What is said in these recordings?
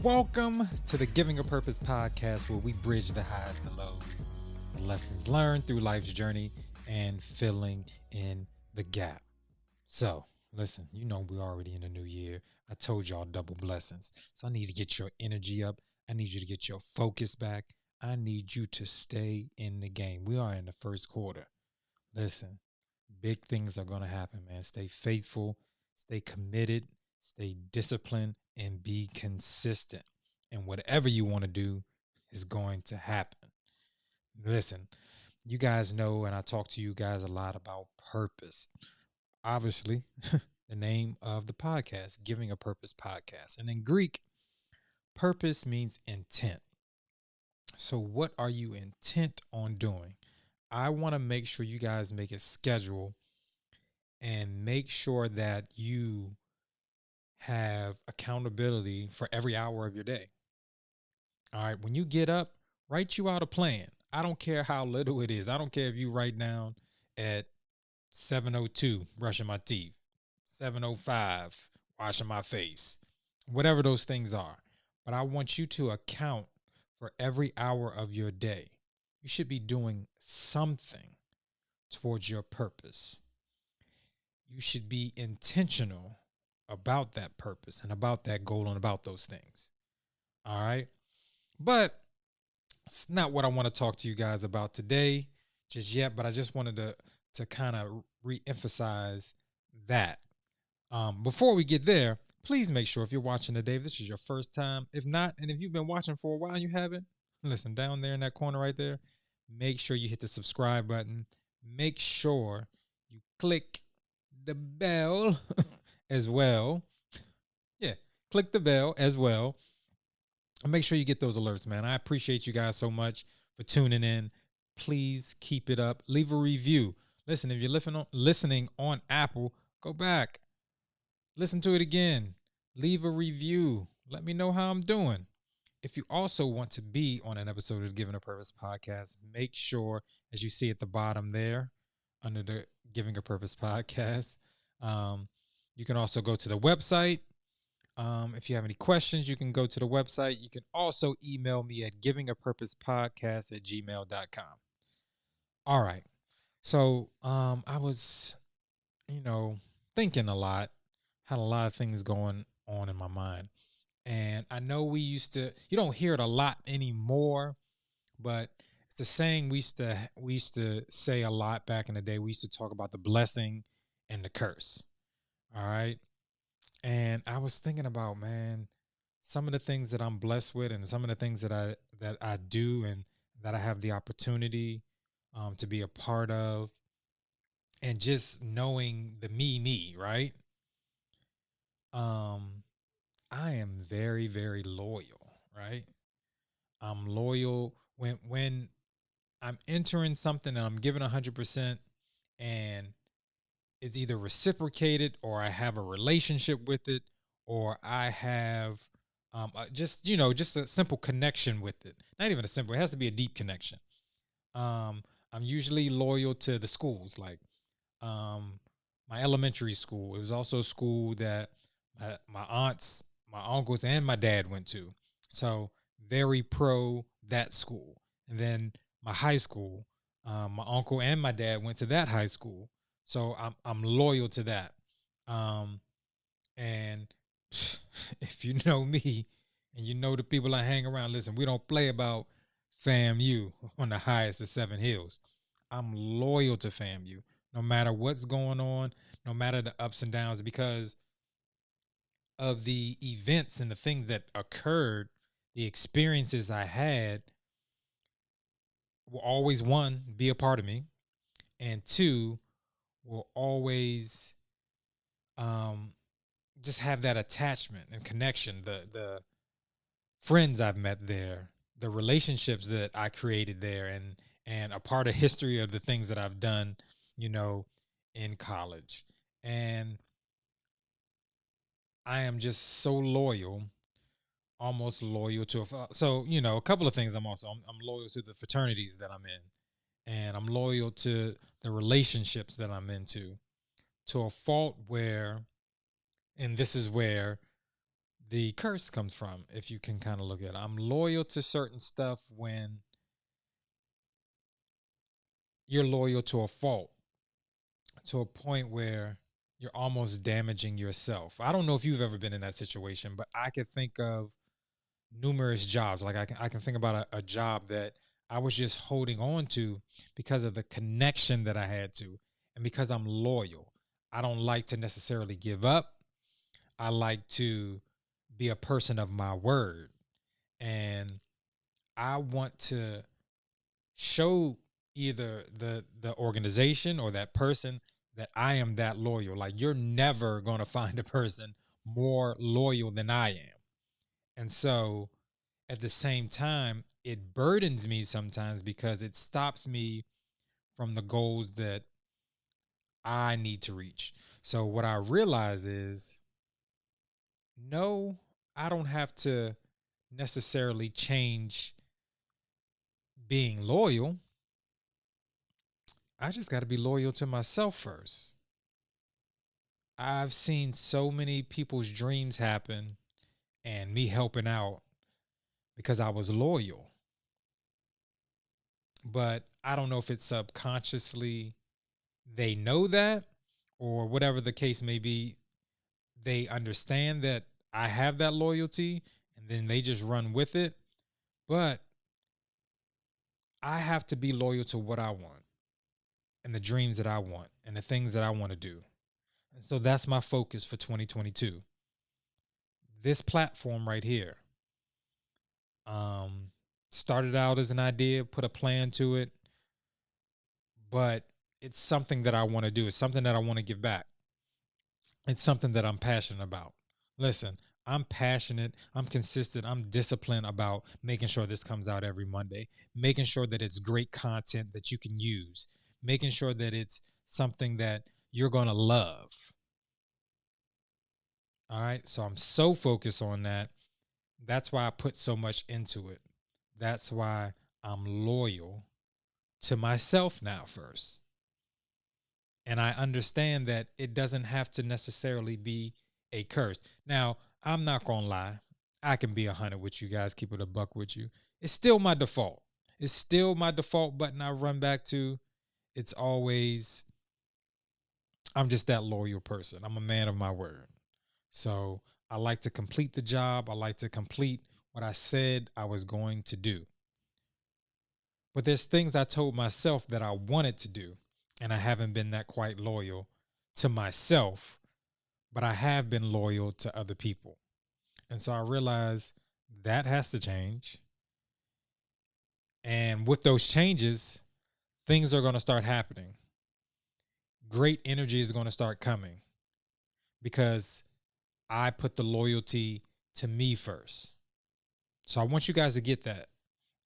Welcome to the Giving a Purpose podcast, where we bridge the highs, the lows, the lessons learned through life's journey, and filling in the gap. So, listen, we're already in the new year. I told y'all double blessings. So, I need to get your energy up. I need you to get your focus back. I need you to stay in the game. We are in the first quarter. Listen, big things are going to happen, man. Stay faithful, stay committed, stay disciplined, and be consistent. And whatever you want to do is going to happen. Listen, you guys know, and I talk to you guys a lot about purpose. Obviously, the name of the podcast, Giving a Purpose Podcast. And in Greek, purpose means intent. So, what are you intent on doing? I want to make sure you guys make a schedule and make sure that you have accountability for every hour of your day. All right. When you get up, write you out a plan. I don't care how little it is. I don't care if you write down at 7:02 brushing my teeth, 7:05 washing my face, whatever those things are. But I want you to account for every hour of your day. You should be doing something towards your purpose. You should be intentional about that purpose and about that goal and about those things. All right. But it's not what I want to talk to you guys about today just yet, but I just wanted to kind of re-emphasize that. Before we get there, please make sure, if you're watching today, if this is your first time, if not, and if you've been watching for a while and you haven't, listen, down there in that corner right there, make sure you hit the subscribe button. Make sure you click the bell as well. Yeah, click the bell as well. And make sure you get those alerts, man. I appreciate you guys so much for tuning in. Please keep it up. Leave a review. Listen, if you're listening on Apple, go back. Listen to it again. Leave a review. Let me know how I'm doing. If you also want to be on an episode of the Giving a Purpose podcast, make sure, as you see at the bottom there, under the Giving a Purpose podcast, you can also go to the website. If you have any questions, you can go to the website. You can also email me at givingapurposepodcast@gmail.com. All right. So I was, thinking a lot, had a lot of things going on in my mind. And I know you don't hear it a lot anymore, but it's a saying we used to say a lot back in the day. We used to talk about the blessing and the curse. All right. And I was thinking about, man, some of the things that I'm blessed with and some of the things that I do and that I have the opportunity to be a part of, and just knowing the me, right? Um I am very, very loyal, right? I'm loyal when I'm entering something and I'm giving 100%, and it's either reciprocated or I have a relationship with it, or I have just a simple connection with it. Not even a simple, it has to be a deep connection. I'm usually loyal to the schools, like um, my elementary school. It was also a school that my aunts, my uncles, and my dad went to. So very pro that school. And then my high school, my uncle and my dad went to that high school. So I'm loyal to that. Um, and if you know me and you know the people I hang around, listen, we don't play about FAMU on the highest of seven hills. I'm loyal to FAMU no matter what's going on, no matter the ups and downs, because of the events and the things that occurred, the experiences I had will always, one, be a part of me, and two, will always um, just have that attachment and connection. The friends I've met there, the relationships that I created there, and a part of history of the things that I've done, you know, in college. And I am just so loyal, almost loyal to a couple of things. I'm loyal to the fraternities that I'm in, and I'm loyal to the relationships that I'm into, to a fault where, and this is where the curse comes from, if you can kind of look at it. I'm loyal to certain stuff when you're loyal to a fault, to a point where you're almost damaging yourself. I don't know if you've ever been in that situation, but I could think of numerous jobs. Like I can think about a job that I was just holding on to because of the connection that I had to, and because I'm loyal. I don't like to necessarily give up. I like to be a person of my word, and I want to show either the organization or that person that I am that loyal. Like, you're never going to find a person more loyal than I am. And so at the same time, it burdens me sometimes because it stops me from the goals that I need to reach. So what I realize is, no, I don't have to necessarily change being loyal. I just got to be loyal to myself first. I've seen so many people's dreams happen and me helping out because I was loyal. But I don't know if it's subconsciously they know that, or whatever the case may be, they understand that I have that loyalty and then they just run with it. But I have to be loyal to what I want and the dreams that I want and the things that I want to do. And so that's my focus for 2022. This platform right here, um, started out as an idea, put a plan to it, but it's something that I want to do. It's something that I want to give back. It's something that I'm passionate about. Listen, I'm passionate, I'm consistent, I'm disciplined about making sure this comes out every Monday, making sure that it's great content that you can use, making sure that it's something that you're going to love. All right. So I'm so focused on that. That's why I put so much into it. That's why I'm loyal to myself now first. And I understand that it doesn't have to necessarily be a curse. Now, I'm not gonna lie. I can be 100 with you guys, keep it a buck with you. It's still my default. It's still my default button I run back to. It's always, I'm just that loyal person. I'm a man of my word. So I like to complete the job. I like to complete what I said I was going to do. But there's things I told myself that I wanted to do, and I haven't been that quite loyal to myself, but I have been loyal to other people. And so I realized that has to change. And with those changes, things are going to start happening. Great energy is going to start coming because I put the loyalty to me first. So I want you guys to get that.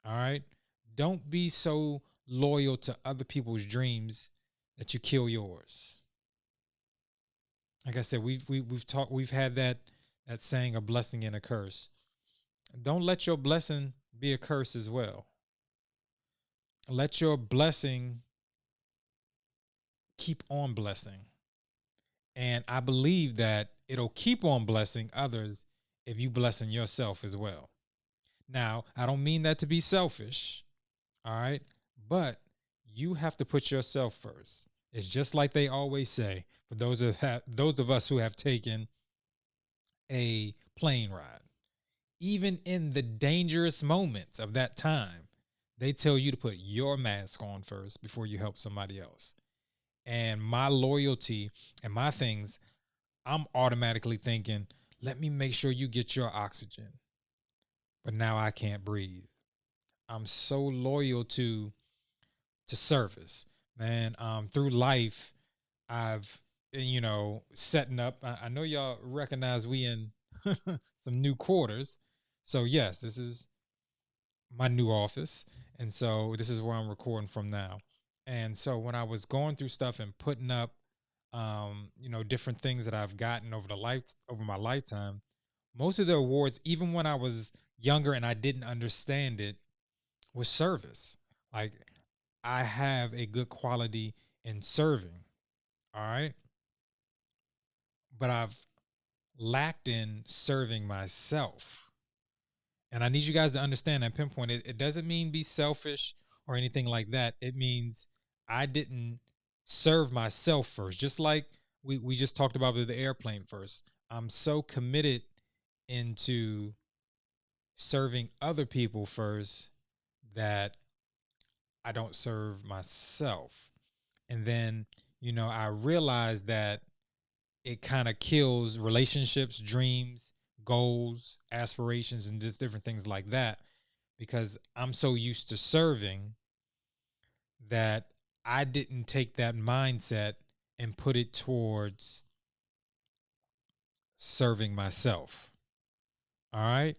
All right. Don't be so loyal to other people's dreams that you kill yours. Like I said, we've had that saying, a blessing and a curse. Don't let your blessing be a curse as well. Let your blessing keep on blessing. And I believe that it'll keep on blessing others if you blessing yourself as well. Now, I don't mean that to be selfish, all right? But you have to put yourself first. It's just like they always say, for those of us who have taken a plane ride. Even in the dangerous moments of that time, they tell you to put your mask on first before you help somebody else. And my loyalty and my things, I'm automatically thinking, let me make sure you get your oxygen. But now I can't breathe. I'm so loyal to service, man. Through life, I've setting up. I know y'all recognize we in some new quarters, so yes, this is my new office, and so this is where I'm recording from now. And so when I was going through stuff and putting up, different things that I've gotten over my lifetime, most of the awards, even when I was younger and I didn't understand it, was service. Like, I have a good quality in serving. All right. But I've lacked in serving myself. And I need you guys to understand and pinpoint it. It doesn't mean be selfish or anything like that. It means I didn't serve myself first. Just like we just talked about with the airplane first. I'm so committed into serving other people first that I don't serve myself. And then, I realized that it kind of kills relationships, dreams, goals, aspirations, and just different things like that because I'm so used to serving that I didn't take that mindset and put it towards serving myself. All right.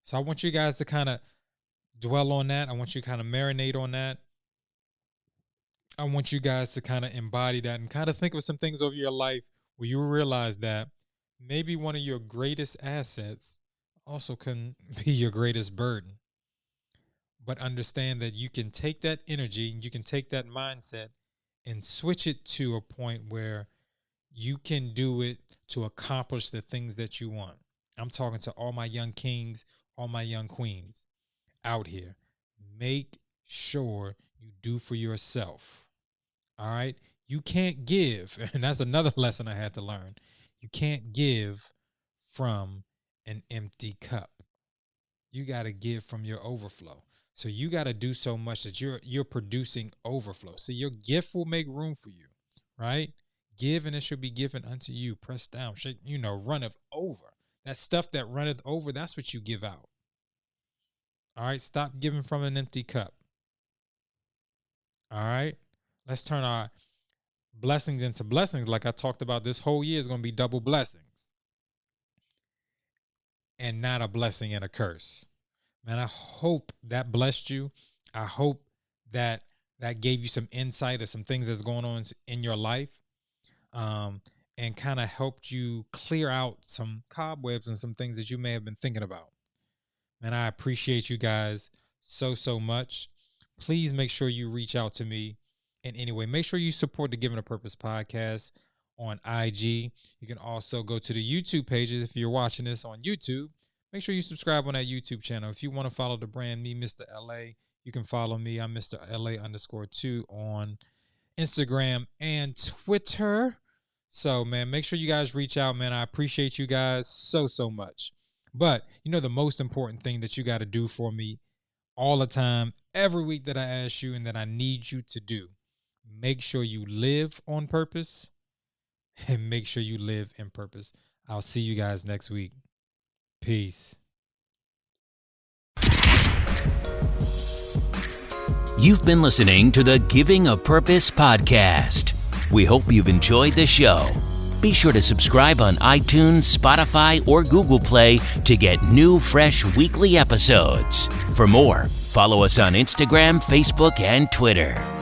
So I want you guys to kind of dwell on that. I want you to kind of marinate on that. I want you guys to kind of embody that and kind of think of some things over your life where you realize that maybe one of your greatest assets also can be your greatest burden. But understand that you can take that energy and you can take that mindset and switch it to a point where you can do it to accomplish the things that you want. I'm talking to all my young kings, all my young queens out here. Make sure you do for yourself. All right. You can't give. And that's another lesson I had to learn. You can't give from an empty cup. You got to give from your overflow. So you got to do so much that you're producing overflow. See, your gift will make room for you, right? Give and it should be given unto you. Press down, shake, runneth over. That stuff that runneth over, that's what you give out. All right. Stop giving from an empty cup. All right. Let's turn our blessings into blessings. Like I talked about, this whole year is going to be double blessings and not a blessing and a curse. Man, I hope that blessed you. I hope that gave you some insight of some things that's going on in your life, and kind of helped you clear out some cobwebs and some things that you may have been thinking about. Man, I appreciate you guys so much. Please make sure you reach out to me in any way. Make sure you support the Giving a Purpose podcast on IG. You can also go to the YouTube pages if you're watching this on YouTube. Make sure you subscribe on that YouTube channel. If you want to follow the brand, me, Mr. LA, you can follow me. I'm Mr. LA_2 on Instagram and Twitter. So, man, make sure you guys reach out, man. I appreciate you guys so much. But, the most important thing that you got to do for me all the time, every week that I ask you and that I need you to do, make sure you live on purpose and make sure you live in purpose. I'll see you guys next week. Peace. You've been listening to the Giving a Purpose podcast. We hope you've enjoyed the show. Be sure to subscribe on iTunes, Spotify, or Google Play to get new, fresh weekly episodes. For more, follow us on Instagram, Facebook, and Twitter.